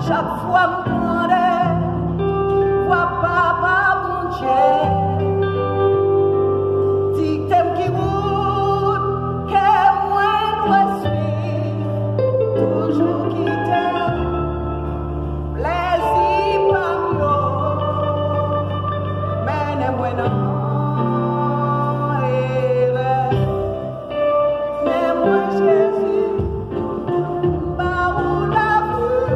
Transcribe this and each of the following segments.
Chaque fois que je vois papa mon Dieu, dis t'aimes qui route, que moi dois suivre, toujours qui t'aime, plaisir par nous, mais n'aime-moi non. Jésus, bah où la vue,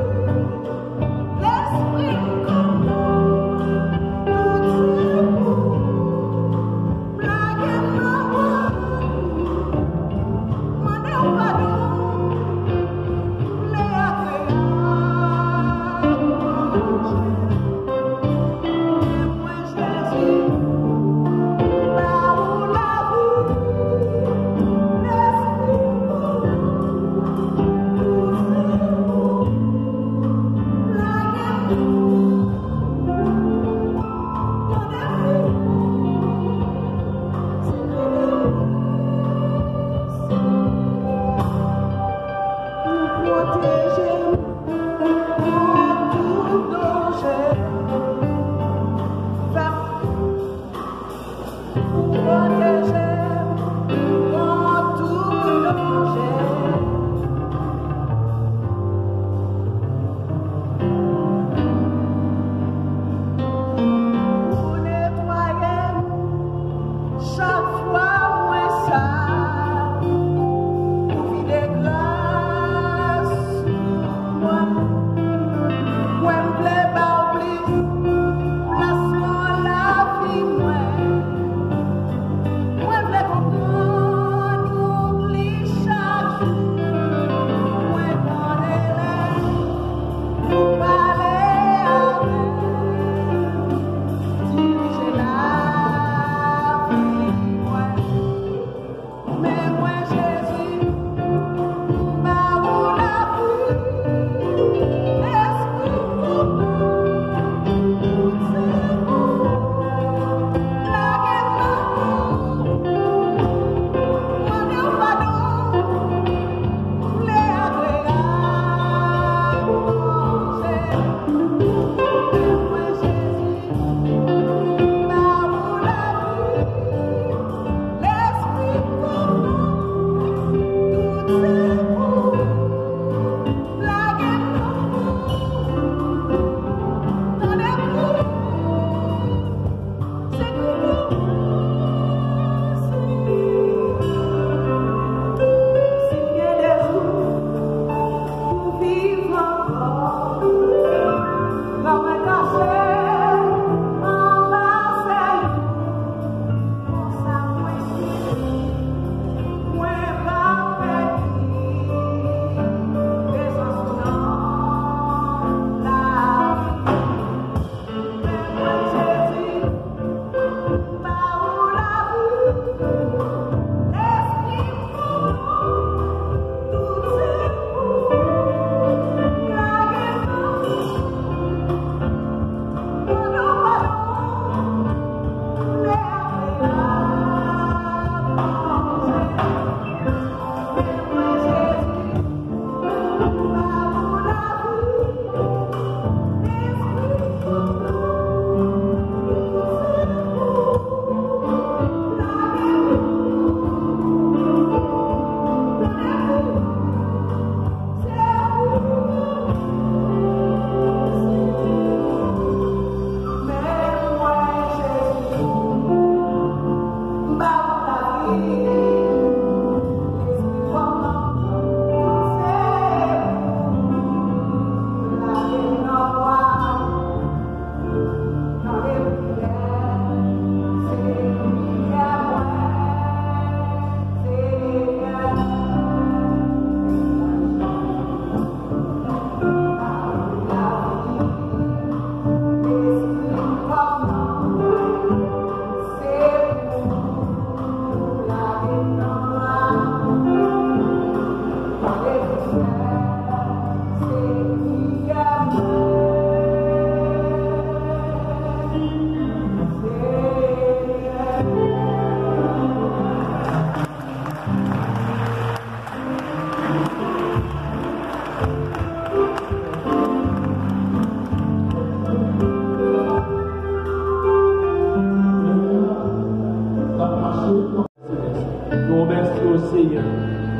au Seigneur.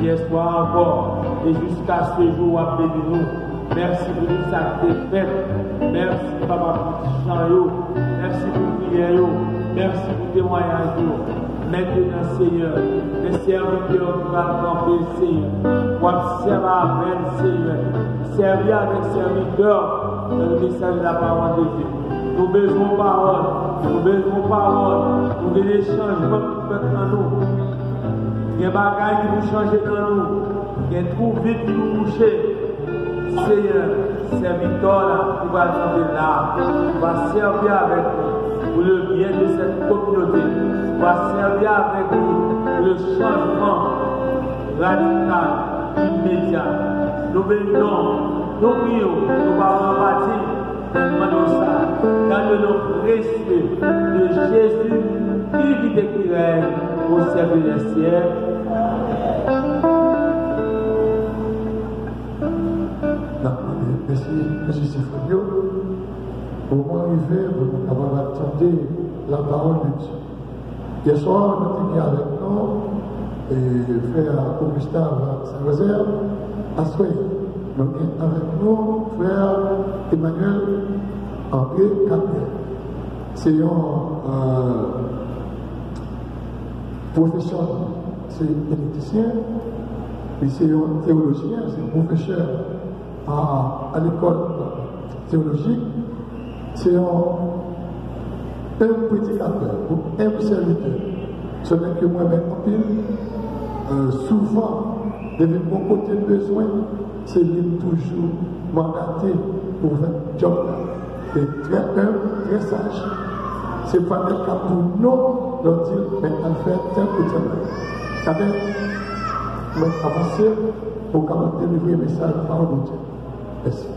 Hier soir encore, et jusqu'à ce jour, à béni nous. Merci pour tout ça que tu fait. Merci, Papa, pour tout chant. Merci pour prière. Merci pour témoignage. Maintenant, Seigneur, les serviteurs qui vont camper, Seigneur, pour observer avec le Seigneur, servir avec serviteurs dans le message de la parole de Dieu. Nous avons besoin de parole, nous avons besoin de parole, nous avons des changements qui sont dans nous. Il y a des bagages qui vont changer dans nous, il y a des trous vides qui vont boucher. Seigneur, serviteur là, qui va tomber là, qui va servir avec nous pour le bien de cette communauté, qui va servir avec nous pour le changement radical, immédiat. Nous bénissons, nous prions, nous allons bâtir, nous demandons ça, dans le nom précieux de Jésus, qui vit et qui règne au service des siècles. Merci Stéphane. Pour moi, arriver, pour avoir entendu la parole de Dieu. Hier soir, nous étions avec nous, et frère Augustin Saint-Rosaire, à Soye. Nous sommes avec nous, frère Emmanuel André Capel. C'est un professeur, c'est électricien, et c'est un théologien, c'est un professeur à l'école théologique. C'est un prédicateur ou un serviteur. Ce n'est que moi-même en pile. Souvent, depuis mon côté de besoin, c'est lui toujours mandaté pour faire un job. Et très humble, très sage. C'est pas le cas pour nous de dire, mais on fait tel ou tel. Quand même, on va avancer pour délivrer le message de parole de Dieu. Merci.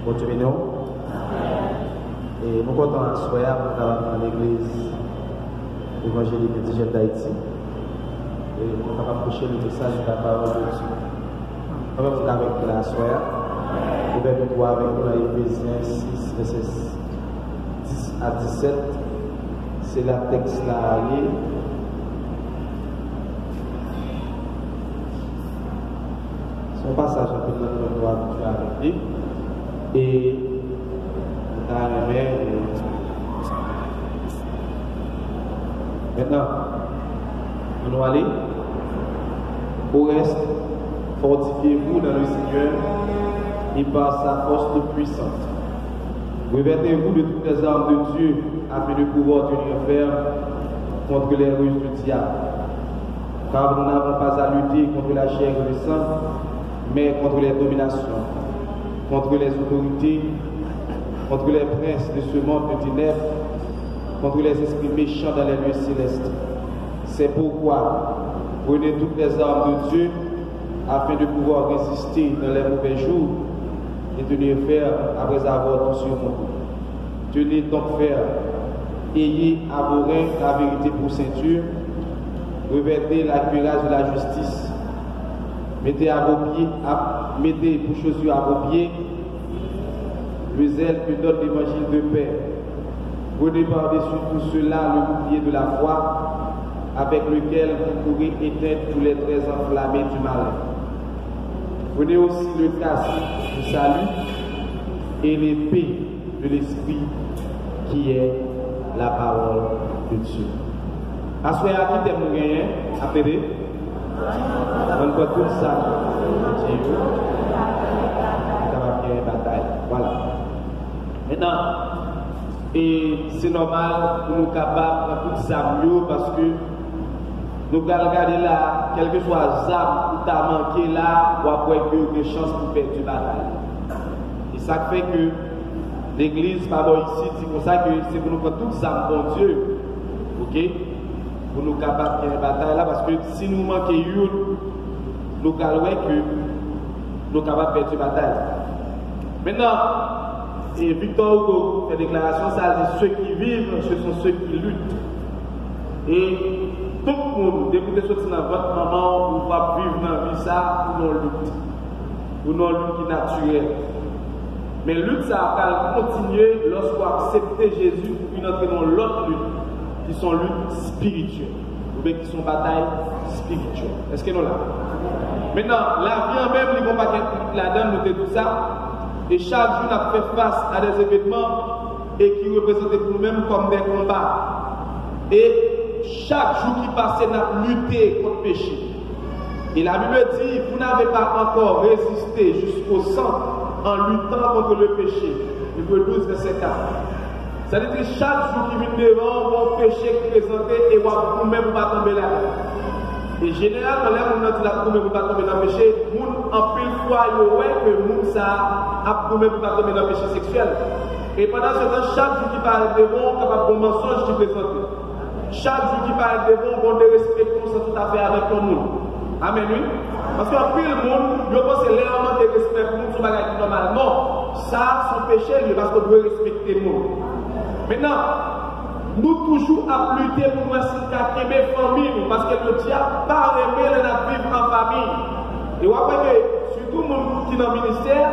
Continuons. Et nous comptons à Soya pour travailler dans l'église évangélique de Dijon d'Haïti. Et nous allons approcher le message de la parole de Dieu. Nous allons avec la Soya. Nous allons voir avec nous dans Éphésiens 6, versets 10 à 17. C'est la texte là. Son passage un peu dans le droit de avec lui. Et nous allons maintenant, nous allons aller. Au reste, fortifiez-vous dans le Seigneur et par sa force puissante. Revêtez-vous de toutes les armes de Dieu afin de pouvoir tenir ferme contre les ruses du diable. Car nous n'avons pas à lutter contre la chair et le sang, mais contre les dominations, contre les autorités, contre les princes de ce monde de ténèbres, contre les esprits méchants dans les lieux célestes. C'est pourquoi prenez toutes les armes de Dieu afin de pouvoir résister dans les mauvais jours et tenir ferme après avoir tout surmonté. Tenez donc ferme, ayez à vos reins la vérité pour ceinture, revêtez la cuirasse de la justice, mettez pour chaussures à vos pieds le zèle que donne l'évangile de paix. Prenez par-dessus tout cela le bouclier de la foi, avec lequel vous pourrez éteindre tous les traits enflammés du malin. Prenez aussi le casque du salut et l'épée de l'esprit qui est la parole de Dieu. Assoyez à qui t'aime gagner, appelez. On peut tout ça. Bataille. Voilà. Maintenant, et c'est normal pour nous capables de tout ça mieux parce que nous allons regarder là, quel que soit l'âme qui t'a manqué là, ou après que vous avez des chances pour faire du bataille. Et ça fait que l'église, pardon, ici, c'est pour ça que c'est pour nous faire tout ça, bon Dieu, ok, pour nous capables de faire une bataille là, parce que si nous manquons une, nous allons que nous sommes capables de faire une bataille. Maintenant, et Victor Hugo fait déclaration, ça dit ceux qui vivent, ce sont ceux qui luttent. Et tout le monde, depuis que vous sortez dans votre maman, vous va vivre dans la vie ça, pour nos luttes. Pour nos luttes qui naturelles. Mais lutte, ça va continuer lorsqu'on accepte Jésus pour une entrer dans l'autre lutte, qui sont luttes spirituelles, ou bien qui sont batailles spirituelles. Est-ce que nous là? Maintenant, la vie en même, il ne va pas la donne, nous tout ça. Et chaque jour, on a fait face à des événements et qui représentent pour nous-mêmes comme des combats. Et chaque jour qui passait, on a lutté contre le péché. Et la Bible dit, vous n'avez pas encore résisté jusqu'au sang en luttant contre le péché. Hébreux 12, verset 4. Ça veut dire que chaque jour qui vient devant, mon péché qui est présenté et vous-même vous pas tomber là. Et généralement, là, on a dit là, vous-même vous pas tomber dans le péché, en pile fois, il que vous ça a vous-même vous pas tomber dans le péché sexuel. Et pendant ce temps, chaque jour qui parle devant, on capable de mensonge qui est présenté. Chaque jour qui parle devant, on ne respecte ça tout à fait avec tout le monde. Amen, oui. Parce qu'en plus, le monde, je pense que l'élément de respect pour nous, c'est pas normal. Non, ça, c'est péché, parce qu'on doit respecter le monde. Maintenant, nous toujours à lutter pour nous essayer mes familles, parce que le diable pas aimé de vivre en famille. Et vous voyez que, surtout les gens qui sont dans le ministère,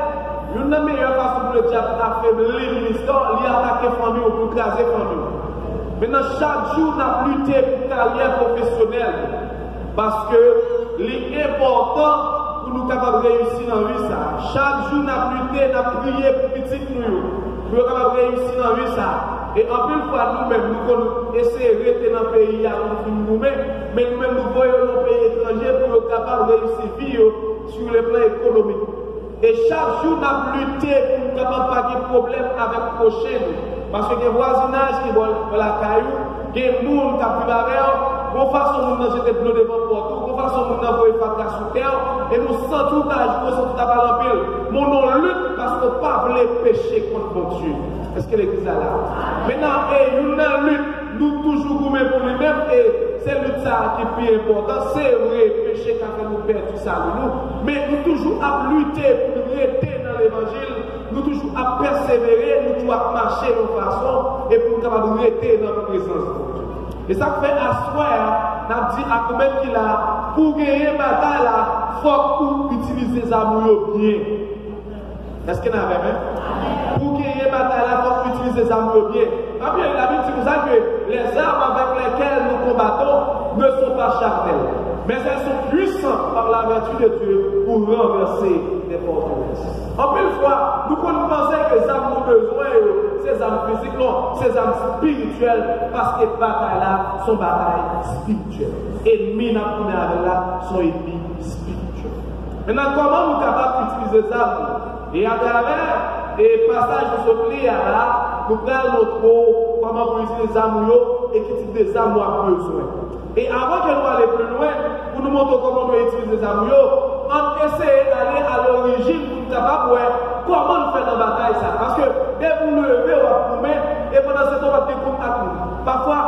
une des meilleures façons pour le diable d'affaiblir le ministère, c'est d'attaquer la famille ou pour écraser la famille. Maintenant, chaque jour, nous avons lutté pour une carrière professionnelle. Parce que l'important pour nous capables de réussir dans la vie, ça. Chaque jour, nous avons lutté, nous avons prié pour petit nous, pour nous capables de réussir dans la vie, ça. Et en plus, fois, nous-mêmes, nous allons essayer de rester dans le pays à nous-mêmes, mais nous-mêmes, nous voyons nos pays étrangers pour nous capables de réussir vie sur le plan économique. Et chaque jour, nous avons lutté pour nous capables de pas de problème avec le prochain. Parce que les voisinages qui vont la caillou, les gens qui ont pris la mer, qu'on fasse un monde jeter de l'eau devant pour tout, qu'on fasse un monde envoyer fracas sous terre, et nous sentons qu'à jouer sur tout à en pile. Mon nom lutte parce qu'on ne peut pas pécher contre mon Dieu. Est-ce que l'église est là? Maintenant, nous lutte, nous toujours gourmets pour lui-même, et c'est lutte ça qui est plus important. C'est vrai, péché qui a fait nous perdre tout ça, nous. Mais nous toujours à lutter pour rester dans l'évangile. Nous toujours à persévérer, nous toujours à marcher de façon et pour nous capables de rester dans la présence de Dieu. Et ça fait à soi, on a dit à combien qu'il a, pour gagner la bataille, il faut utiliser les amours bien. Est-ce qu'il y en a même? Pour gagner la bataille, il faut utiliser les amours bien. Bien, il a dit ça que les armes avec lesquelles nous combattons ne sont pas charnelles, mais elles sont puissantes par la vertu de Dieu pour renverser des forteresses. En plus, fois, nous pensons que les âmes ont besoin, ces âmes physiques, non, ces âmes spirituelles, parce que les batailles-là sont batailles spirituelles. Ennemis n'a pas avec là sont ennemis spirituels. Maintenant, comment nous sommes capables d'utiliser ces âmes? Et à travers les passages de ce livre-là, nous prenons notre rôle, comment vous utiliser les âmes et quel type des âmes nous avons besoin. Et avant que nous allions plus loin, pour nous montrer comment nous utilisons les âmes, on essaie d'aller à l'origine pour nous capables de comment nous faisons la bataille ça. Parce que dès que vous levez, on va vous mettre, et pendant ce temps, on va te compte avec nous. Parfois,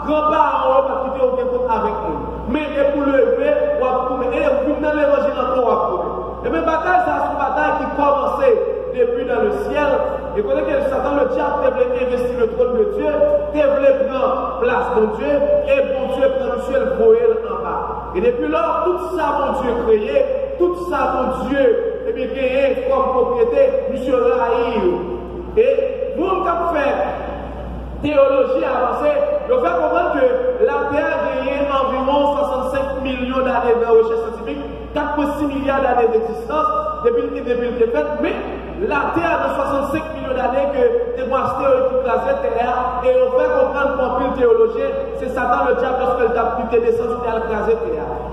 grands-parents vont quitter au compte avec nous. Mais dès que vous levez, on va vous mettre, et vous venez dans l'évangile encore, on va vous mettre. Et même bataille, ça, c'est une bataille qui commençait depuis dans le ciel. Et quand Satan, le diable, voulait investir le trône de Dieu, voulait prendre place de Dieu, et bon Dieu prend le ciel, voyez en bas. Et depuis lors, tout ça, mon Dieu créé, tout ça, mon Dieu, et bien créé comme propriété, monsieur Raïl. Et vous, on fait théologie avancée, je fais comprendre que la Terre a gagné environ 65 millions d'années de recherche scientifique, 4,6 milliards d'années d'existence, depuis le fait, mais la Terre de 65 millions d'années que des astéroïdes qui placent la Terre, et on fait comprendre pour une théologien, c'est Satan le diable lorsqu'il a pu descendre sur la Terre.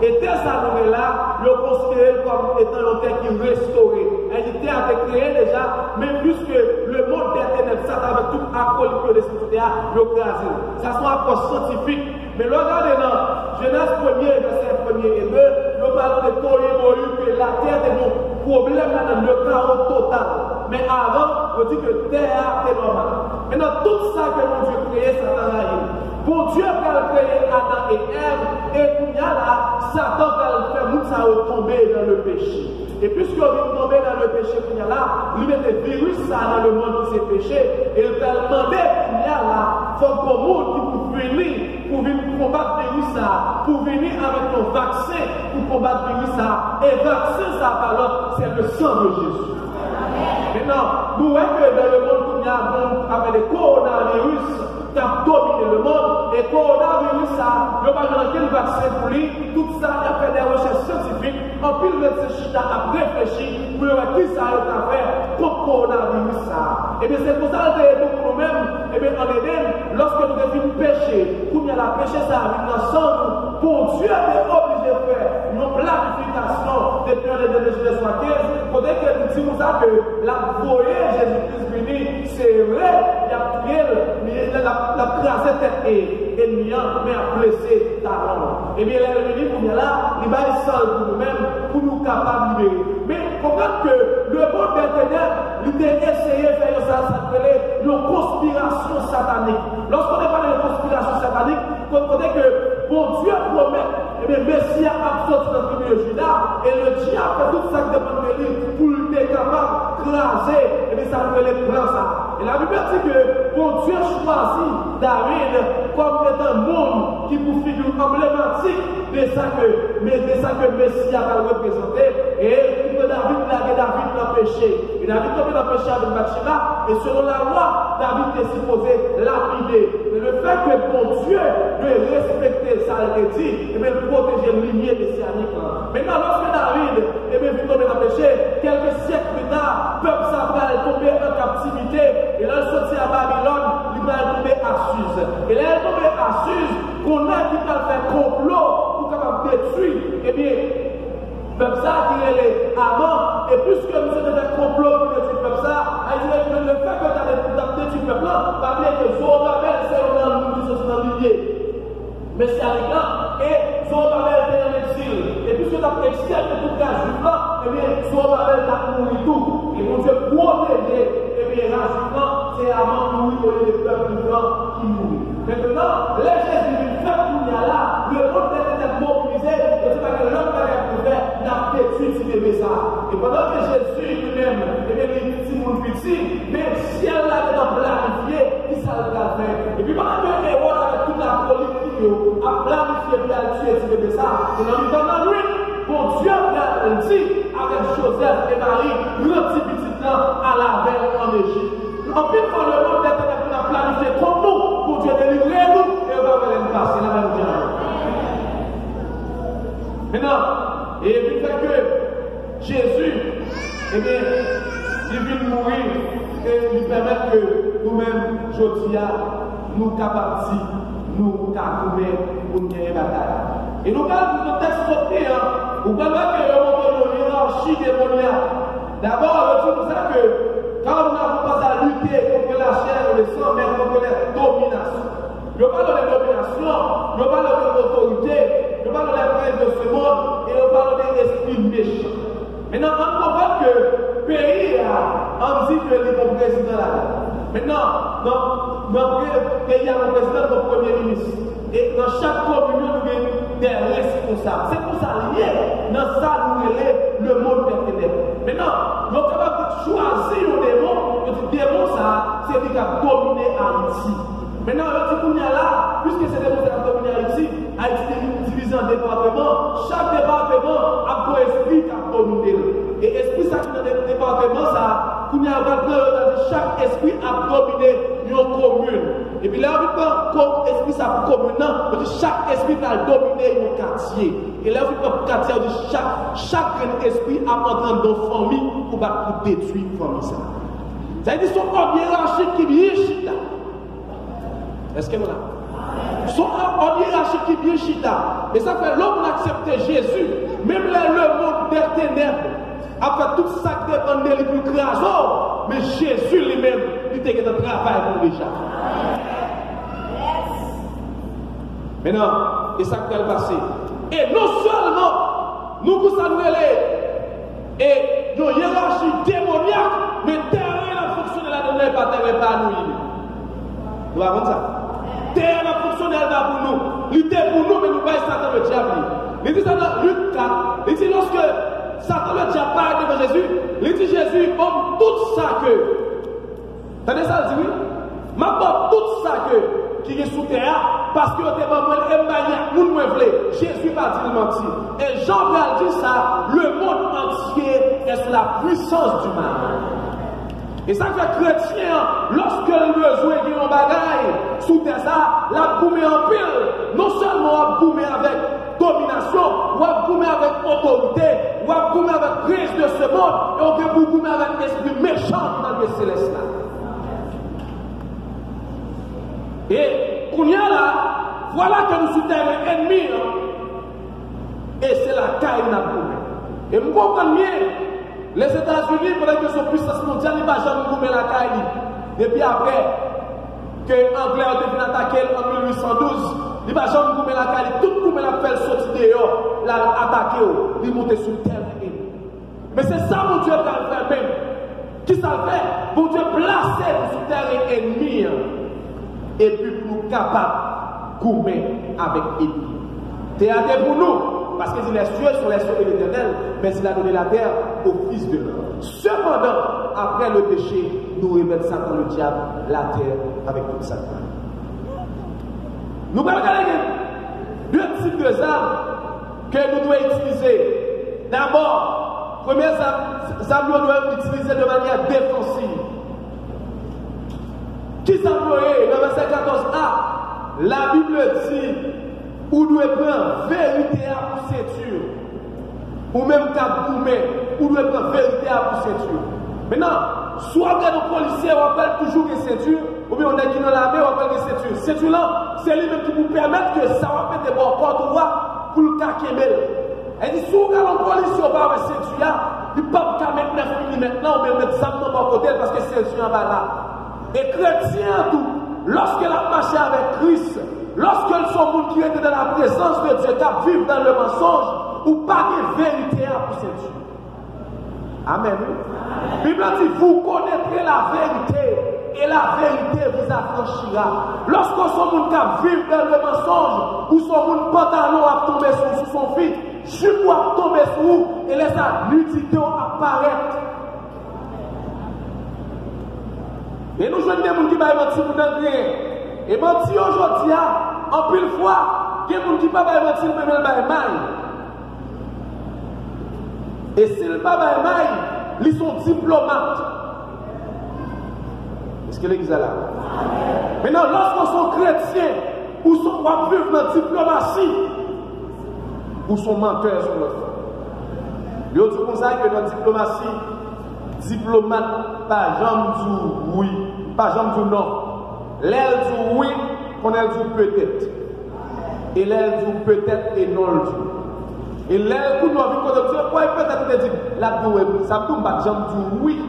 Et dès sa nouvelle-là, le considéré comme étant une terre qui est restaurée. Elle était avec créé déjà, mais puisque le monde des ténèbres, Satan avec tout accord qui est descendu sur la Terre, il a crasé. Ça soit un approche scientifique. Mais regardez dans Genèse 1er, verset 1er et 2, nous parlons de Toye-Moyu, que la terre est mon problème dans le chaos total. Mais avant, on dit que la terre est normale. Maintenant, tout ça que mon Dieu créé, Satan a eu. Bon Dieu va créer Adam et Ève, et il y a là, Satan va faire Moussa tomber dans le péché. Et puisqu'on vient tomber dans le péché qu'il y a là, il met des virus ça dans le monde qui s'est péché, et il va demander qu'il y a là, il faut que le monde qui pour venir combattre le virus ça, pour venir avec nos vaccins pour combattre le virus ça, et vaccin ça par l'autre, c'est le sang de Jésus. Maintenant, nous voyons que dans le monde, il y a avec le coronavirus qui a dominé le monde, et le coronavirus, il n'y a pas quel vaccin pour lui, tout ça, il a fait des recherches scientifiques, en plus de médecin Chita a réfléchi pour voir qui ça a fait contre le coronavirus. Et bien c'est pour ça que pour nous-mêmes, et bien en Éden, lorsque nous devons pécher, pour nous la péché, ça arrive ensemble, pour Dieu est obligé de faire une planification depuis l'année de Genèse 15, pour dire que nous disons ça que la voyée Jésus-Christ venu, c'est vrai, il a prié, la crasé tête et ennemi, mais a blessé ta langue. Et bien l'ennemi pour nous là, il va être seul pour nous-mêmes, pour nous capables de libérer. Mais comprendre que le monde des ténèbres, il a essayé de faire ça, ça s'appelait une conspiration satanique. Lorsqu'on est parlé de conspiration satanique, on connaît que bon Dieu promet, et bien Messie a sorti dans le milieu de Judas, et le diable fait tout ça qui dépend de lui pour être capable de craser, et bien ça s'appelait les plans ça. Et la Bible dit que bon Dieu choisit David comme étant un monde qui vous figure emblématique de ça que Messie a représenté. Et David l'a péché. Et David tombé dans le péché avec Bathsheba. Et selon la loi, David est supposé lapider. Mais le fait que bon Dieu veut respecter ça, il dit, et bien protéger le lignée messianique. Maintenant, lorsque David est tombé dans le péché, quelques siècles plus tard, peuple s'appelle tomber en captivité. Et là, il sortit à Babylone, il va tomber à Suse. Et là, il est tombé à Suse, qu'on a qui va faire complot pour capable détruire. Eh bien, peuple ça qui est amant, et puisque nous sommes fait complot pour détruire peuple ça, le fait que tu as détruit peuple là, va dire que Zorobabel, c'est dans l'idée. Mais c'est avec là, et Zorobabel était en exil. Et puisque tu as exilé tout le cas juif là, eh bien, Zorobabel t'a mouru tout. Et mon Dieu protégé, eh bien, là, c'est avant de mourir au lieu des peuples blancs qui mourent. Maintenant, les Jésus fait qu'il y a là, le monde était mobilisé, et c'est pas que l'homme avait couvert, n'a détruit si bébé ça. Et pendant que Jésus lui-même, eh bien, il dit mon petit, mais si elle l'avait planifié, qui ça l'a fait. Et puis pendant que Hérode avec toute la politique, a planifié puis a tué si bébé ça, et dans le temps de lui, bon Dieu a dit avec Joseph et Marie, le petit à la veille en Égypte. En plus, quand le monde était pour la planifier comme nous, pour Dieu délivrer nous, et on va voir les passer la même chose. Maintenant, et puis fait que Jésus, eh bien, il vient mourir et lui permettre que nous-mêmes, Jodia, nous capables, nous capables pour gagner la bataille. Et nous allons nous tester, vous allez voir que le hiérarchie démoniaque. D'abord, on dit ça que quand nous n'avons pas à lutter contre la chair et le sang, mais contre la domination. Je parle de domination, je parle de l'autorité, je parle de la prise de ce monde et je parle des esprits méchants. Maintenant, on comprend que le pays on dit que les présidents là. Maintenant, dans le pays, il y a un président, le premier ministre. Et dans chaque communion, nous avons des responsables. C'est pour ça, dans ça, nous avons le monde des ténèbres. Maintenant, nous sommes capables de choisir nos démons. Le démon, ça, c'est lui qui a dominé Haïti. Maintenant, on dit qu'on y a là, puisque c'est des démons qui ont dominé Haïti est divisé en départements. Chaque département a un esprit qui a dominé. Et l'esprit, ça, qui est dans le département, ça, qu'on y a chaque esprit a dominé une commune. Et puis là, comme esprit ça commune, chaque esprit a dominé un quartier. Et là, on quartier, chaque esprit a entré dans une famille pour détruire une famille. Ça veut dire son ordre hiérarchique qui vient chita. Est-ce que nous là? Son ordre hiérarchique qui vient chita. Et ça fait l'homme accepter Jésus, même là, le monde des ténèbres, a fait tout ça qui dépend de lui pour craser. Mais Jésus lui-même, il était dans le travail pour déjà. Maintenant, et ça qui va passer. Et non seulement, nous vous saluons et nos hiérarchies démoniaques, mais terrain a fonctionné là-dedans, pas terrain pas nous. Nous avons ça. Terrain a fonctionné là pour nous. Lutter pour nous, mais nous pas Satan le diable. Il dit ça dans Luc 4. Il dit lorsque Satan le diable parle devant Jésus, il dit Jésus, homme, tout ça que. T'as ça, il dit oui? Ma porte, tout ça que qui est sous terre, parce que t'es pas mal émaillé, nous nous voulons. Jésus va dire mentir. Et Jean va dire ça, le monde entier est sous la puissance du mal. Et ça fait chrétien, lorsque le besoin qui en bagaille, sous terre ça, la goumé en pile, non seulement la goumé avec domination, ou la goumé avec autorité, ou la goumé avec prise de ce monde, et on peut vous goumer avec l'esprit méchant dans le céleste là. Et qu'on y a là, voilà que nous sommes terrain ennemi, et c'est la caille n'a goumé. Et vous comprenez bien, les États-Unis, pendant que son puissance mondiale, ils ne vont jamais goumer la caille. Depuis après, que l'Anglais a devenu attaqué en 1812, il va jamais goumer la caille. Tout goumer la fait sortir dehors, l'attaquer, il monter sur le terrain. Mais c'est ça, mon Dieu, va le faire même. Qui ça le fait? Mon Dieu, placer sur le terrain ennemi. Et puis, pour capable de goumer avec l'ennemi. Théâtre pour nous. Parce que les cieux sont les cieux de l'Éternel, mais il a donné la terre au Fils de l'homme. Cependant, après le péché, nous remettons Satan, le diable, la terre avec toute sa terre. Nous allons regarder deux types d'armes que nous devons utiliser. D'abord, première arme, nous devons utiliser de manière défensive. Qui s'emploie dans verset 14a, la Bible dit, ou doit prendre vérité à pour ceinture, ou même qu'à goumer, ou doit prendre vérité à pour ceinture. Maintenant, soit que nos policiers rappellent toujours que ceinture, ou bien on est qui dans l'armée, on rappelle que ceinture. Ceinture là, c'est lui-même qui vous permet que ça va faire des bons corps pour le caquer. Elle dit, si vous avez un policier au bas de ceinture, il ne peut pas mettre 9 mm maintenant, ou bien mettre ça dans mon côté parce que ceinture en bas là. Et chrétien tout, lorsqu'elle a marché avec Christ, lorsqu'elles sont monde qui étaient dans la présence de Dieu, qui vivent dans le mensonge, ou pas de vérité à pour cette Dieu. Amen. La Bible dit, vous connaîtrez la vérité, et la vérité vous affranchira. Lorsqu'on sont monde qui vivent dans le mensonge, ou son monde pantalon a tombé sur son fils, jupe a tombé sur vous, et laisse la nudité apparaître. Et nous jouons des gens qui va mentir pour nous rien. Et mentir aujourd'hui, en pile fois, il y a des gens qui ne peuvent pas mentir pour nous mal. Et si le pas mal, ils sont diplomates. Est-ce que l'église est là? Maintenant, lorsqu'on sont chrétiens, ou sont vivre dans la diplomatie, ou sont menteurs sur le front. Ils ont dit que dans la diplomatie, diplomate, pas jamais dit oui, pas jamais dit non. L'aile dit oui, qu'on elle dit peut-être. Et l'aile dit peut-être et non le dit. Et l'aile, pour nous, quand on dit peut-être, dit la douée, ça tombe pas, jamais dit oui.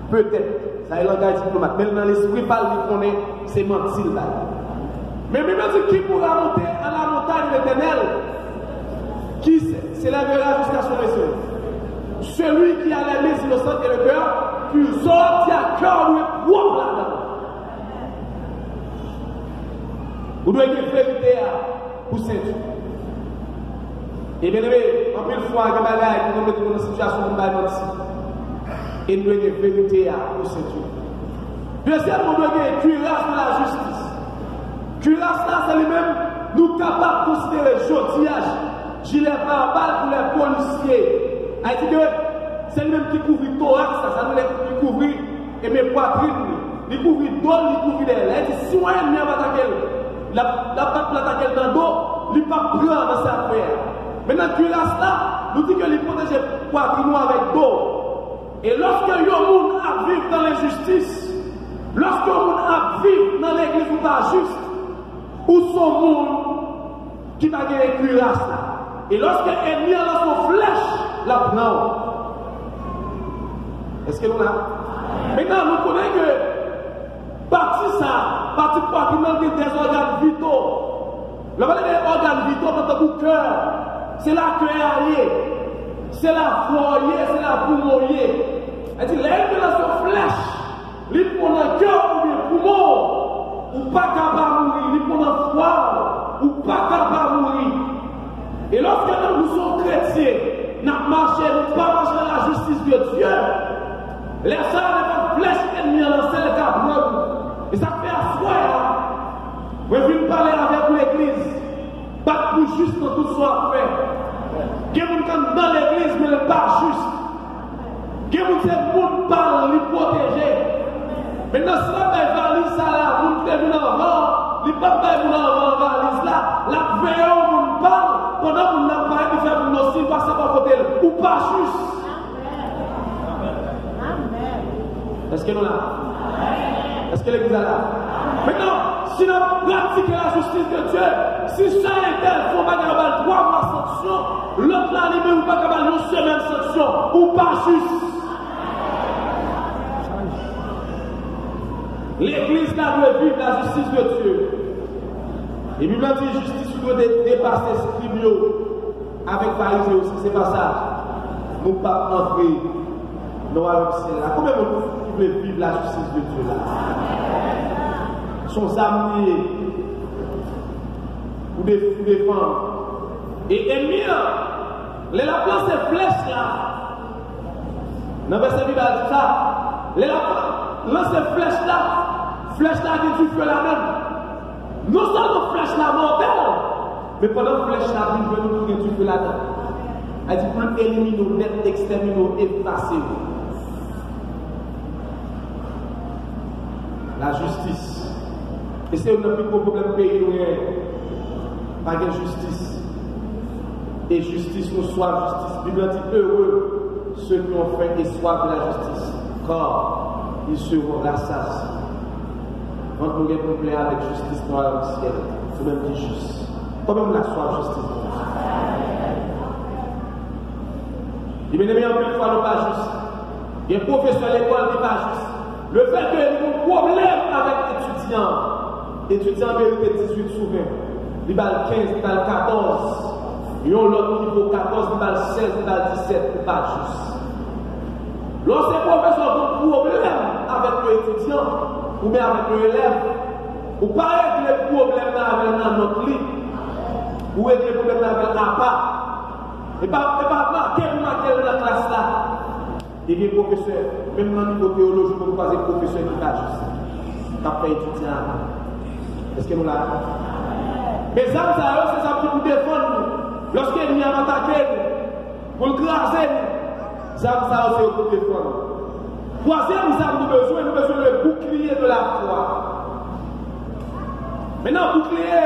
Peut-être, ça est le langage diplomate. Mais dans l'esprit, pas le connaît, c'est mentir là. Mais même si qui pourra monter à la montagne éternelle, qui s'élèvera jusqu'à son essai? Celui qui a les mains innocentes et le cœur, puis sort à cœur ou wop là-dedans. Vous devez dire vérité pour ceinture. Et bien aimé, en plus fois, il y a des bagages qui nous mettent dans une situation où nous avons ici. Et nous devons dire vérité pour ceinture. Deuxièmement, nous devons dire cuirasse de la justice. Cuirasse là, c'est lui-même, nous capables de considérer jotillage, gilet pare-balles pour les policiers. C'est lui-même qui couvre le thorax, ça veut dire qui couvre mes poitrines, il couvre le dos, il couvre l'aile. Elle dit si on aime bien attaquer, la patte l'attaquer dans le dos, il ne peut pas prendre dans sa affaire. Maintenant, cuirasse là, nous dit que il protège les poitrines avec dos. Et lorsque un monde a vivre dans l'injustice, lorsque un monde a vivre dans l'église ou pas juste, ou son monde qui va gagner cuirasse là. Et lorsque l'ennemi a son flèche, la prend. Est-ce que nous là? Maintenant, nous connaissons que partie poitrine des organes vitaux. Le valeur des organes vitaux dans ton cœur, c'est la cœur, c'est la foyer, c'est la poumonier. Elle dit, l'ennemi a son flèche, il prend un cœur ou bien poumon, ou pas capable de mourir, il prend un foie, ou pas capable de mourir. Et lorsque nous sommes chrétiens, nous ne pas marcher dans la justice de Dieu. Les sœurs ne peuvent flèche ennemi lancer le cap. Et ça fait asseoir. Vous venez parler avec l'église. Pas plus juste quand tout soit fait. Il y a quelqu'un dans l'église, mais pas juste. Il y a des gens qui parlent, les protéger. Maintenant, si on a valise ça là, on fait une avant, les pas faire une avant valise là, la veille on parle, pendant qu'on n'a pas de faire une aussi, passer par côté, ou pas juste. Est-ce que nous là? Est-ce que l'église est là? Maintenant, si on pratique la justice de Dieu, si ça est tel, on va avoir 3 mois de sanction, l'autre là, il ne va pas avoir une semaine de sanction, ou pas juste. L'église là doit vivre la justice de Dieu. Et Bible dit justice doit dépasser ce tribunal avec pharisés aussi, c'est pas ça. Nous ne pouvons pas entrer dans le ciel là. Combien de gens qui veulent vivre la justice de Dieu là? Sont amenés pour défendre. Et ennemi, les la place ces flèches là. Dans le verset Bible dit ça. Les la ces flèches là. Flèche là qui tue la même. Non seulement flèche là mortelle, mais pendant flèche là, il veut nous que tu fais la dedans. Elle dit pour éliminer nos net, exterminer nos effacer. La justice. Et c'est un plus gros problème pays où il n'y a pas de justice. Et justice nous soit justice. La Bible dit heureux ceux qui ont faim et soif de la justice, car ils seront rassasiés. Quand nous avons plaît avec justice dans le ciel, c'est même dit juste. Comment on la soit justice? Il m'a dit en plus fois nous pas juste. Il y a un professeur à l'école qui n'est pas juste. Le fait qu'il y ait un problème avec étudiants mérite 18 sur 20. Il va le 15, il va le 14. Il y a l'autre qui vaut 14, il va le 16, il va le 17, il pas juste. Lorsque le professeur a un problème avec l'étudiant, ou bien avec l'élève, ou pas régler le problème avec notre lit, ou régler le problème avec l'APA, et pas marquer dans la classe là. Il y a des professeurs, même dans le niveau théologique, on ne peut pas être professeur qui va juste. Qui a fait étudiant. Est-ce que nous l'avons? Mais ça, c'est ça qui nous défend. Lorsqu'il y a un attaqué, pour le craser, ça, c'est pour nous défendre. Troisième, nous avons besoin du bouclier de la foi. Maintenant, bouclier,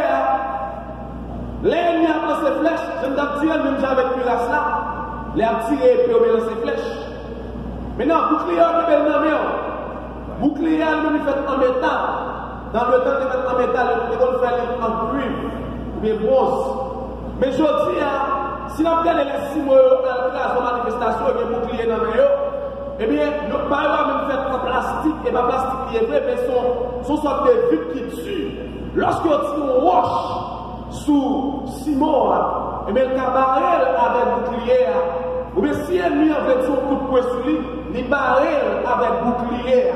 l'ennemi a lancé ses flèches, je ne t'ai tiré même avec cuirasse là, les a tiré et puis on met ses flèches. Maintenant, bouclier, on est dans le bouclier, on est fait en métal. Dans le temps de mettre en métal, on le fait en cuivre, ou bien bronze. Mais je dis, si on regarde les 6 mois dans la classe de manifestation, il y a un bouclier dans le eh bien, le pas même fait en plastique, et pas plastique qui est vrai, mais sont sortes de vitres qui tuent. Lorsque on tire une roche sous ciment, eh bien, le cabaret avec bouclier, ou bien si elle met en fait son coup de poing sur lui, il barré avec bouclier.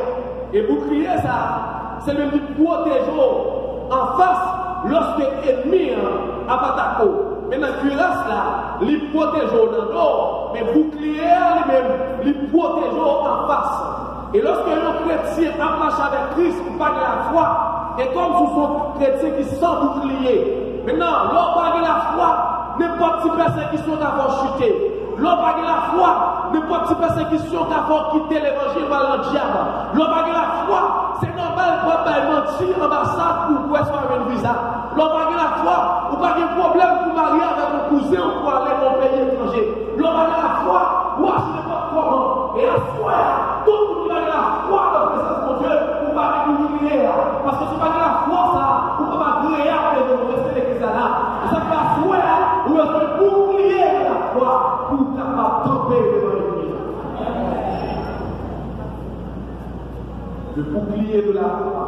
Et bouclier, ça, c'est le qui protège en face lorsque l'ennemi a pas d'attaqué. Maintenant, cuirasse là, il protège dans l'eau, mais bouclier lui-même, il protège en face. Et lorsque un chrétien marche avec Christ ou pas de la foi, et comme ce sont chrétiens qui sont boucliers, maintenant, l'on pas de la foi, n'importe quelle persécution d'avoir chuté. L'on pas de la foi, n'importe quelle persécution d'avoir quitté l'évangile par le diable. L'on pas de la foi, c'est normal pour mentir ambassade ou pour avoir un visa. L'on pas de la foi, ou pas de problème pour marier avec un cousin ou pour aller dans un pays étranger. L'on pas de la foi, ou acheter n'importe comment. Et la foi, tout le monde qui a de la foi dans la présence de Dieu, ou pas de l'humilier. Parce que ce n'est pas de la foi, ça, ou pas de créer de rester l'église là. C'est pas la foi, ou est-ce oublier la foi pour capable de tomber devant l'ennemi. Le bouclier de la foi.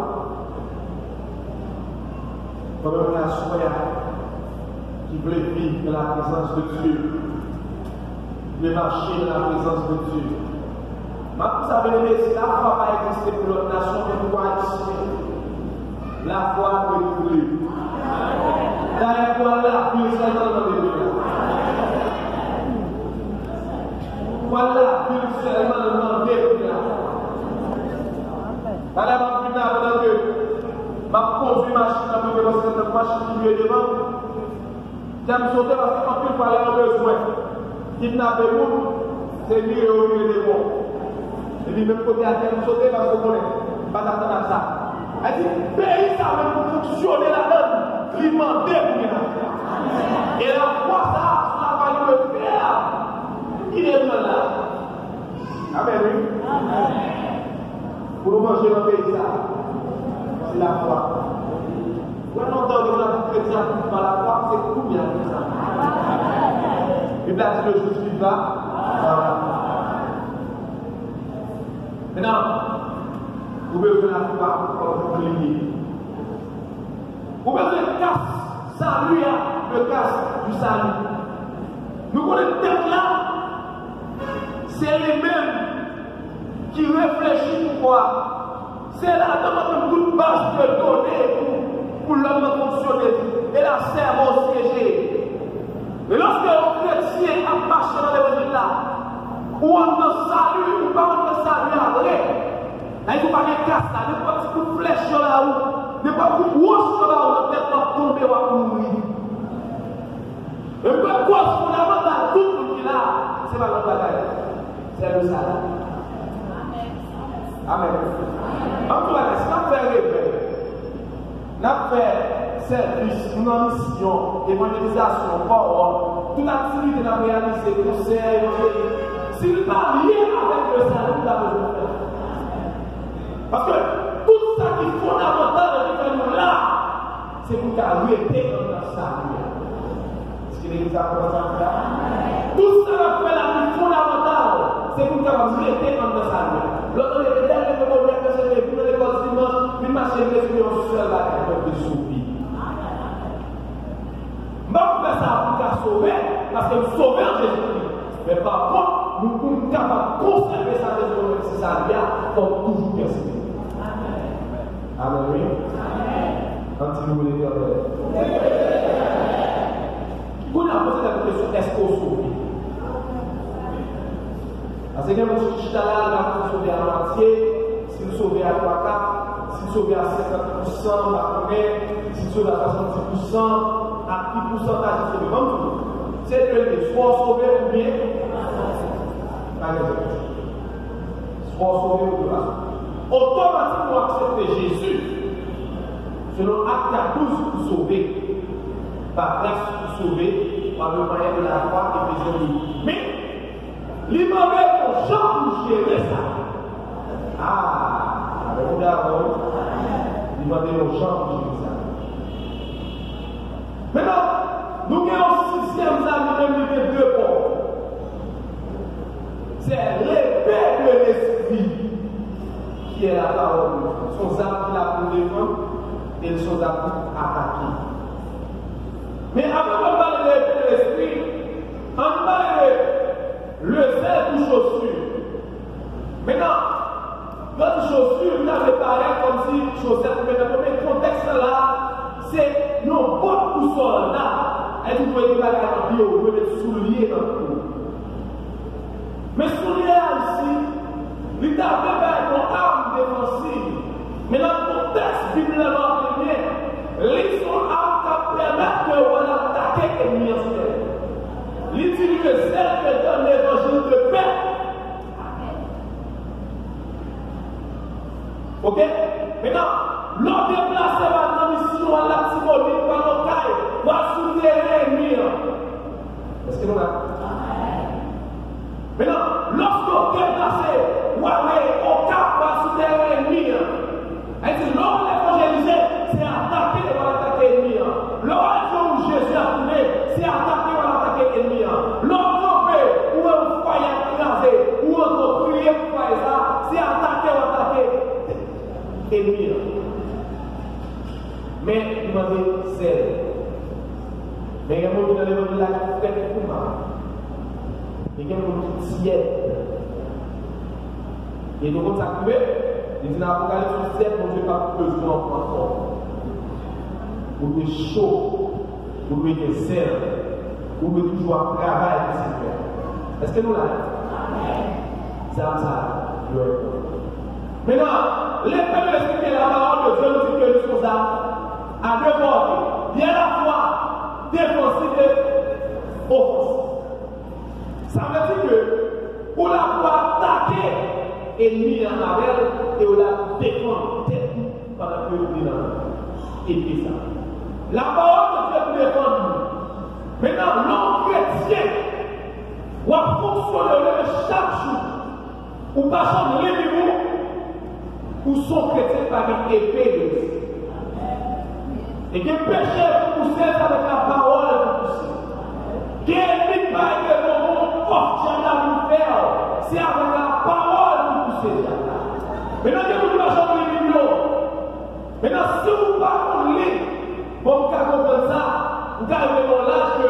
Comme la soya qui voulait vivre dans la présence de Dieu, voulait marcher dans la présence de Dieu. Maintenant, vous savez, si la foi n'a pas existé pour notre nation, mais pour exister, la foi peut couler. La foi là, plus seulement dans les deux. Voilà, plus seulement dans les deux. Voilà, plus tard, pendant que ma conduit machine à me faire cette machine qui lui est devant. J'aime sauter parce que quand il fallait un besoin, kidnapper le monde, c'est mieux au milieu des bons. Et puis, même côté à terre, vous sautez parce que vous connaissez. Pas d'attendre à ça. Elle dit, pays, ça va fonctionner là-dedans. Grimenter pour bien faire. Et la foi, ça va le faire. Il est là. Amen, oui. Pour nous manger dans le pays, ça, c'est la foi. Quand on entend que la chrétien par la foi, c'est tout bien. Et là, si le jour suit pas, maintenant, vous pouvez faire la foi pour vous lier. Vous pouvez faire le casse, salut, le casse du salut. Nous connaissons tête là, c'est les mêmes qui réfléchissent pourquoi. C'est là dans toute base de données pour l'homme fonctionner et la cerveau siéger. Et lorsque un chrétien a marché dans l'évangile là, ou on ne salue, ou pas on ne salue après, là il ne faut pas qu'il casse là, il ne faut pas qu'il coup de flèche sur la roue, il ne faut pas qu'il coup de roche sur la roue, peut-être qu'on tombe ou à mourir. Et puis cause fondamentale, tout le monde qui là, c'est pas notre bagaille, c'est le salut. Amen. En tout cas, si on fait réveil, on fait service, une mission, évangélisation, parole, toute activité qu'on a réalisée, conseil, s'il n'est pas lié avec le salut, on a besoin de faire. Parce que tout ça qui est fondamental de nous là, c'est pour qu'à lui était dans le salut. Est-ce que l'église a commencé à faire? Tout ça qu'on fait la vie fondamentale, c'est pour qu'à lui était dans le salut. L'autre est tellement que vous avez fait pour l'école dimanche, puis marcher les yeux sur la tête de soupi. Nous faisons ça pour sauver, parce que nous sauvons en Jésus-Christ. Mais par contre, nous sommes capables de conserver sa raison si ça vient, comme toujours persévérer. Amen. Oui. Quand vous voulez dire, vous avez posé la question, est-ce qu'on sauve? Parce que quand vous êtes là, vous sauvez à moitié, si vous sauvez à 3 quarts, si vous sauvez à 50%, si vous sauvez à 70%, à qui pourcentage vous sauvez comme tout. C'est que soit sauvé ou bien, soit sauvé ou bien. Automatiquement accepter Jésus, selon Acte 12 pour sauver, par grâce pour sauver, par le moyen de la foi et des mais il m'a mis pour Jean pour gérer ça. Ah, avec vous d'accord, il m'a mis pour Jean pour gérer ça. Maintenant, nous avons un système de 2 ports. C'est l'épée de l'esprit qui est la parole. Son âme qui l'a pour défendre et son âme pour attaquer. Mais avant de parler de l'épée de l'esprit, on parle de le zèle pour chaussure. Maintenant, votre chaussure, vous avez parlé comme si chaussette, mais dans le contexte là, c'est nos bottes pour soldats. Et vous pouvez dire que vous pouvez mettre souliers dans le cou. Mais souliers ici, il t'a fait une arme défensive. Mais dans le contexte bibliquement premier, les sont armes qui permettent de attaquer l'ennemi en ciel. L'utilise celle que donne l'évangile de paix. Ok? Maintenant, l'on déplace la mission à la Timothée par le caille, va soutenir l'ennemi. Est-ce que nous avons? Maintenant, lorsqu'on déplace, au cap, va soutenir l'ennemi. Elle dit, l'on l'évangélisé, c'est attaquer et va attaquer l'ennemi. L'on Jésus a trouvé, c'est attaquer et va attaquer l'ennemi. L'on trompé, ou un foyer écrasé, ou un prier pour faire ça, c'est attaquer ou attaquer l'ennemi. Mais il m'a dit, c'est. Mais il y a un moment dans l'évangile là qui fait pour moi. Il y a un moment qui tiède. Et donc, on s'est trouvé. Il dit dans l'Apocalypse 7, on ne fait pas besoin encore. Vous devez chaud, vous devez être zèle, vous devez toujours travailler pour s'y faire. Est-ce que nous l'avons? Ça, maintenant, l'épée de l'esprit, la parole de Dieu nous dit que nous sommes à 2 portées. Bien la foi, défensive et offensive. Ça veut dire que pour la foi attaquer ennemi en Babel et on l'a défendu tête pendant que vous là. Et puis ça. La parole de Dieu nous défend. Maintenant, l'homme chrétien va fonctionner chaque jour. Ou pas son ennemi ou son chrétien par une épée de Dieu. Et que péché vous poussez avec la parole vous poussez. Que l'ennemi pas que l'homme porte à nous faire. C'est avec la parole vous poussez. Maintenant, que vous pas son ennemi. Maintenant, si vous ne parlez pas, bon, vous comprenez ça, vous avez dans l'âge que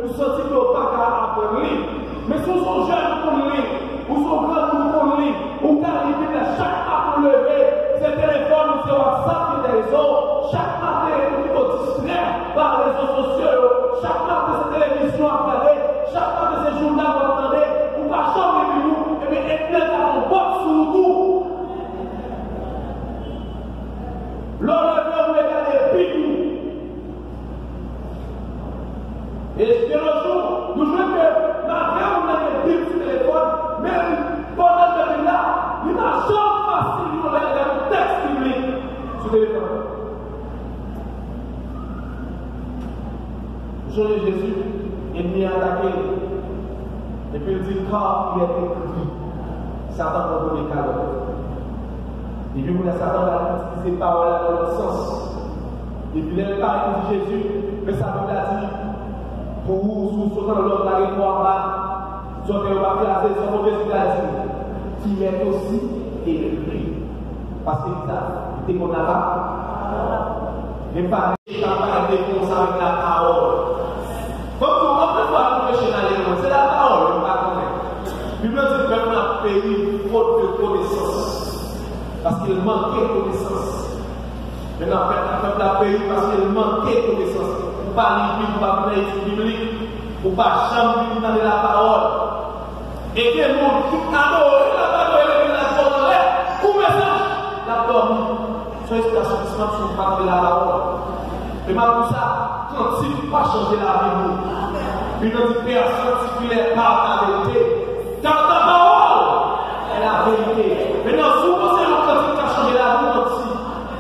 vous sentez que vous n'avez pas apprendre. Mais si vous êtes jeune pour lire, vous êtes grand pour lire, vous arrivez à chaque fois pour lever, ces téléphones, ces WhatsApp, ces réseaux, chaque matin, vous êtes distrait par les réseaux sociaux, chaque matin, ces télévisions à regarder, chaque matin, ces journaux à entendre, vous ne pouvez pas changer de vous, et bien, Internet a un bot sur tout. L'homme vous regardez puis et ce jour, nous jouons que malgré on a des piles sur le téléphone, même pendant que là, il n'a jamais facile de regarder le texte biblique sur le téléphone. Jour de Jésus, il m'y a attaqué. Et puis il dit, car il est écrit, Satan va donner cadeau. Et puis, Satan va utiliser ces paroles dans l'autre sens. Et puis, il parle de Jésus, mais ça veut dire, pour vous, sous sautant dans l'autre la réforme, vous avez pas fait son mauvais dit, qui est aussi élevé. Parce que ça, il était qu'on a là. Mais pas de défense avec la parole. Comme tout le monde peut voir le péché dans l'église, c'est la parole, on ne va pas connaître. Bible dit que le peuple a péri faute de connaissance. Parce qu'il manquait de connaissance. Maintenant, le peuple a péri parce qu'il manquait de connaissance. Pour ne pas lire, pour ne pas faire l'étude biblique, pour ne pas jamais dans la parole. Et que le monde qui a adoré la parole, il a adoré, pour message, la dormi. Soyez assoupissement sur le parole de la parole. Et malgré ça, quand il ne peut pas changer la vie, il ne dit personne qui n'est pas la vérité. Dans ta parole, est la vérité. Maintenant, souvent, c'est l'occasion qui a changé la vie aussi.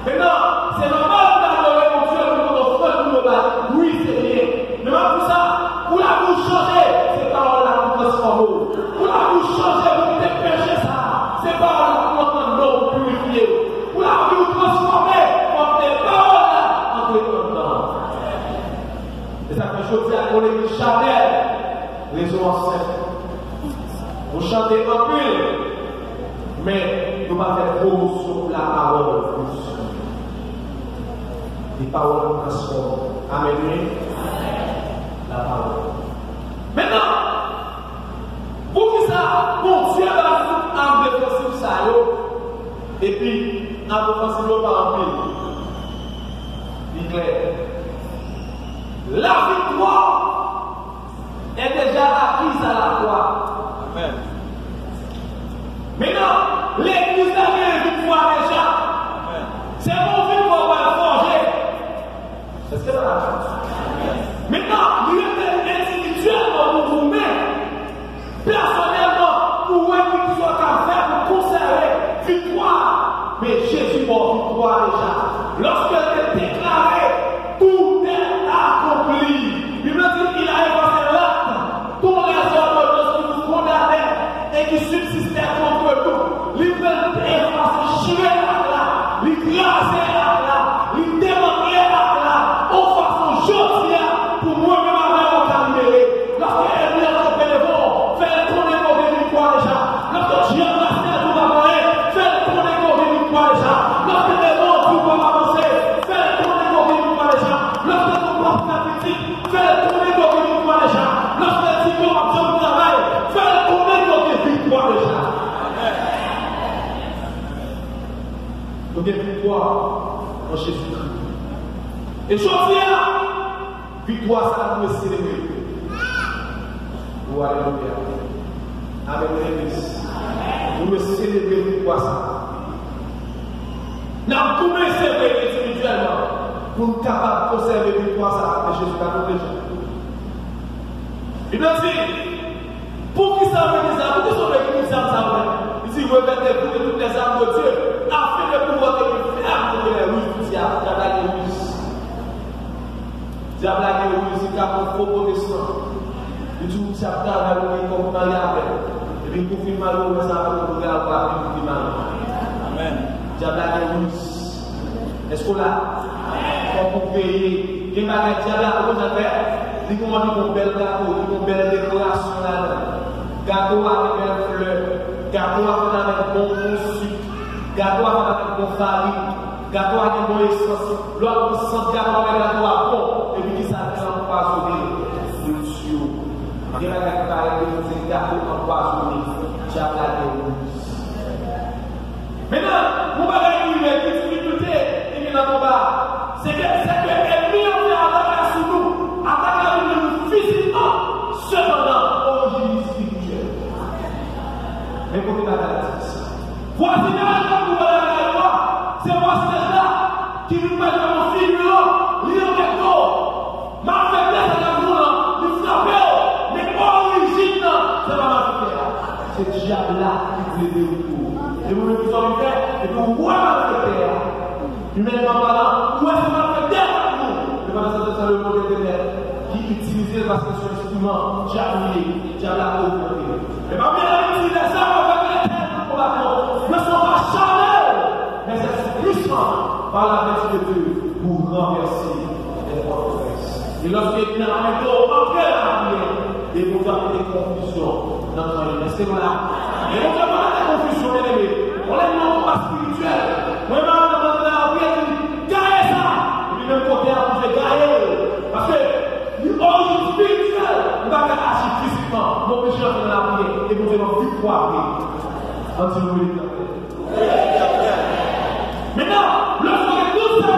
Maintenant, c'est normal d'adorer mon Dieu pour notre frère, pour nos bas. Oui, c'est bien. Mais même pour ça, pour la bouche changer, c'est paroles-là qui transforment. Pour la bouche changer, vous devez pécher ça. C'est paroles-là qui entendent l'eau purifier. Pour la bouche transformer, comme des paroles-là, en détendant. Et ça fait chose à qu'on est Chanel, les eaux enceintes. Vous chantez en pile, mais nous ne pas faire trop sur la parole de Dieu. Les paroles nous transforment. Amen. La parole. Maintenant, pour qui ça, bon Dieu va nous en défensif ça, et puis en défensif par en pile. Il est clair. La victoire est déjà acquise à la croix. Amen. Maintenant, l'église a une victoire déjà. Amen. C'est mon victoire va forger. Est-ce que ça va? Maintenant, il est individuellement pour vous-même, personnellement, pour vous qui soit capable de conserver victoire. Mais Jésus a victoire déjà. Lorsqu'elle est déclarée, tout est accompli. Il me dit qu'il a effacé l'acte. Tous les ordonnances qui nous condamnaient et qui subsistaient contre nous. Il veut effacer, chier l'acte là. Il graser l'acte là. Il démanteler l'acte là. En façon gentille pour moi-même avec mon libéré. Lorsqu'elle vient de bénévole, fait tourner nos victoires déjà. Lorsque Dieu a passé à tout avancer, fait tourner nos victoires déjà. Lorsque les mots tout va avancer, fait tourner nos victoires déjà. Lorsque nous sommes petits, fait tourner nos victoires déjà. Lorsque nous sommes en train de travail, fait tourner nos victoires déjà. Nos victoires en Jésus-Christ. Et aujourd'hui, victoire, ça nous célébrer. Alléluia. Avec l'église. Nous me célébrer victoire ça. Nous avons tout célébrer individuellement pour nous capables de conserver victoire ça de Jésus à tous les gens. Il nous dit, pour qui ça veut dire ça? Pour qui ça veut dire ça? Il dit dit revêtez-vous de toutes les armes de Dieu, afin de pouvoir tenir ferme contre les ruses du diable. Diable a des ruses. Diable a des ruses, il a un faux protestant. Il dit que ça a comme dans avec. Et puis il confirme malheureux, ça va nous regarder pour la mal. Amen. Diable a des ruses. Est-ce qu'on l'a? Quand vous payez, il y a un diable à cause de faire. Il commande une belle gâteau, une belle décoration là-dedans. Gâteau avec belle fleur, gâteau avec bon sucre, gâteau avec bon farine, gâteau avec bon essence. L'autre sent gâteau avec gâteau à bon, et puis qui s'attend à empoisonner. Monsieur, il y a un gâteau empoisonné, diable à dérousse. Maintenant, vous voyez une difficulté qui vient dans le combat. C'est que l'ennemi en fait attaquer sur nous, attaquer nous physiquement, cependant, origine spirituelle. Mais pour la galaxie, voici la nous voyons la loi, c'est moi celle-là qui nous met dans mon film, l'irrecto, ma faiblesse à la boule, nous frapper, mais origine, c'est pas ma faiblesse. C'est le diable-là qui vous aide au tour. Et vous me dites en fait, et que vous voyez ma faiblesse. Humainement parlant, où est-ce qu'on a fait derrière nous? Le connaisseur de ça, le mot de ténèbres, qui utilisait parce que son instrument, diable à augmenté. Mais ma mère dit, les armes avec lesquelles nous combattons ne sont pas charnelles, mais elles sont puissantes par la vertu de Dieu pour renverser les forteresses. Et lorsqu'il est dans la méthode, après la prière, et vous avez des confusions dans notre vie. Est-ce que vous là? Et vous avez des confusions, bien aimés. On est dans le combat spirituel. Vraiment, même côté à vous gagner. Parce que l'origine spirituelle, nous allons agir physiquement. Mon péché est dans la prière et nous allons vite voir. Quand nous voulons maintenant, lorsque tout ça,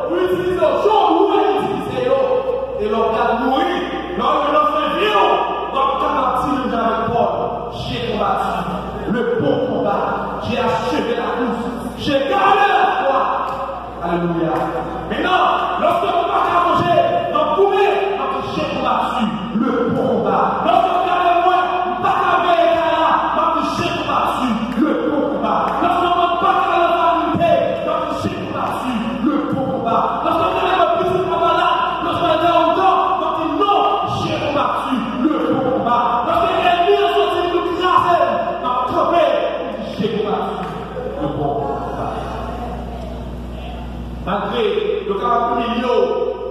vous utilisez le jour où vous utilisez et l'on va mourir, lorsque l'on fait vivre, l'on capable de dire avec Paul, j'ai combattu le bon combat, j'ai achevé la course, j'ai gagné la foi. Alléluia. Maintenant, lorsque vous partez à manger, donc vous j'ai combattu le bon combat. Lorsque vous regardez moi, vous partez à veiller là, j'ai combattu le bon combat. Lorsque vous partez à la famille, donc j'ai combattu le bon combat. Lorsque vous regardez le petit combat là, lorsque vous regardez autant, donc non, j'ai combattu le bon combat. Lorsque l'ennemi a sorti de grâce, donc j'ai combattu le bon combat. Malgré le 40 millions,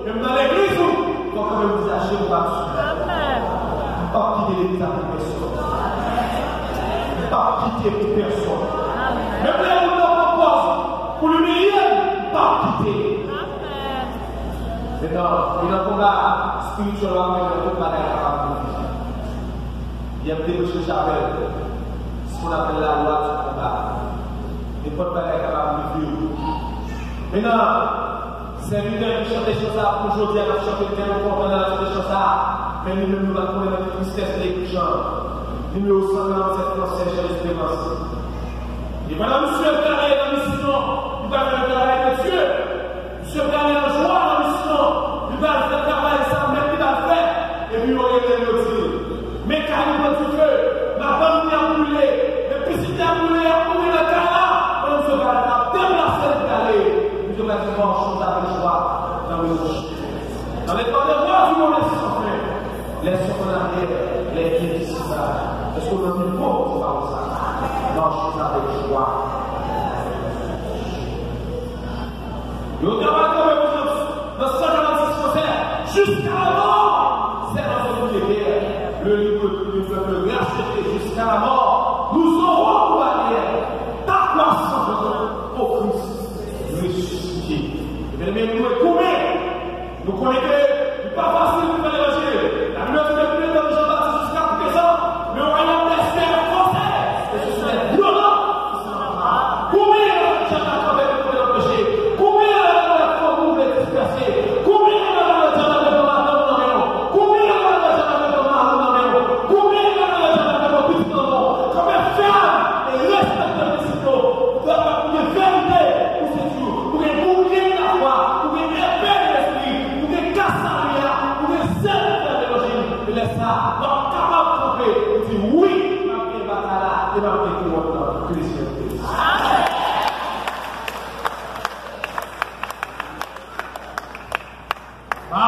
même dans l'église, il faut quand même vous acheter le battu. Pas quitter l'église avec personne. Pas quitter personne. Même là où on propose pour l'humilier, pas quitter. Maintenant, il y a un combat spirituel avec le combat de il y a des choses avec ce qu'on appelle la loi du combat. Et pas de bagaille capable de vivre. Maintenant, c'est une qui chante des choses pour aujourd'hui, elle va chanter bien encore pendant la chanter des choses, mais nous ne nous allons pas la tristesse des gens. Numéro 147, français, j'ai l'espérance. Et pendant que monsieur Carré dans la mission, il va faire le travail de Dieu. Monsieur Carré en joie dans la mission, il va faire le travail ça, même il va le faire, et puis il va y dire. Mais quand il va du feu, ma femme a brûlé, mais puis si tu as brûlé, le carré, on se va déplacer le carré. Je vais faire chose avec joie dans le rocher. Dans les temps de voix du monde, les sons en arrière, les pieds qui se savent. Est-ce qu'on a mis le mot pour parler ça? Marche avec joie. Et au travail de dans 146 concerts, jusqu'à la mort, c'est dans ce guerre. Le livre du peuple racheté jusqu'à la mort. Nous aurons pour arrière ta croissance au Christ ressuscité. Et bien, nous connaissons que ce n'est pas facile de faire l'évangile. La Bible dit que dans Jean-Baptiste jusqu'à présent, le royaume d'espère français, et ce sont les violents qui s'en emparent. Combien Jean-Baptiste avait trouvé le péché? Combien la foi voulait disperser? Combien la Jean avait fait ma dame dans mes noms? Combien la Jean avait fait ma dame dans mes noms? Combien la Jean avait fait mon petit dans mon? Combien ferme et respecte le disciple pour une vérité pour ce jour, pour une bouclier de la foi, pour une épée de l'esprit, pour une casse Ah.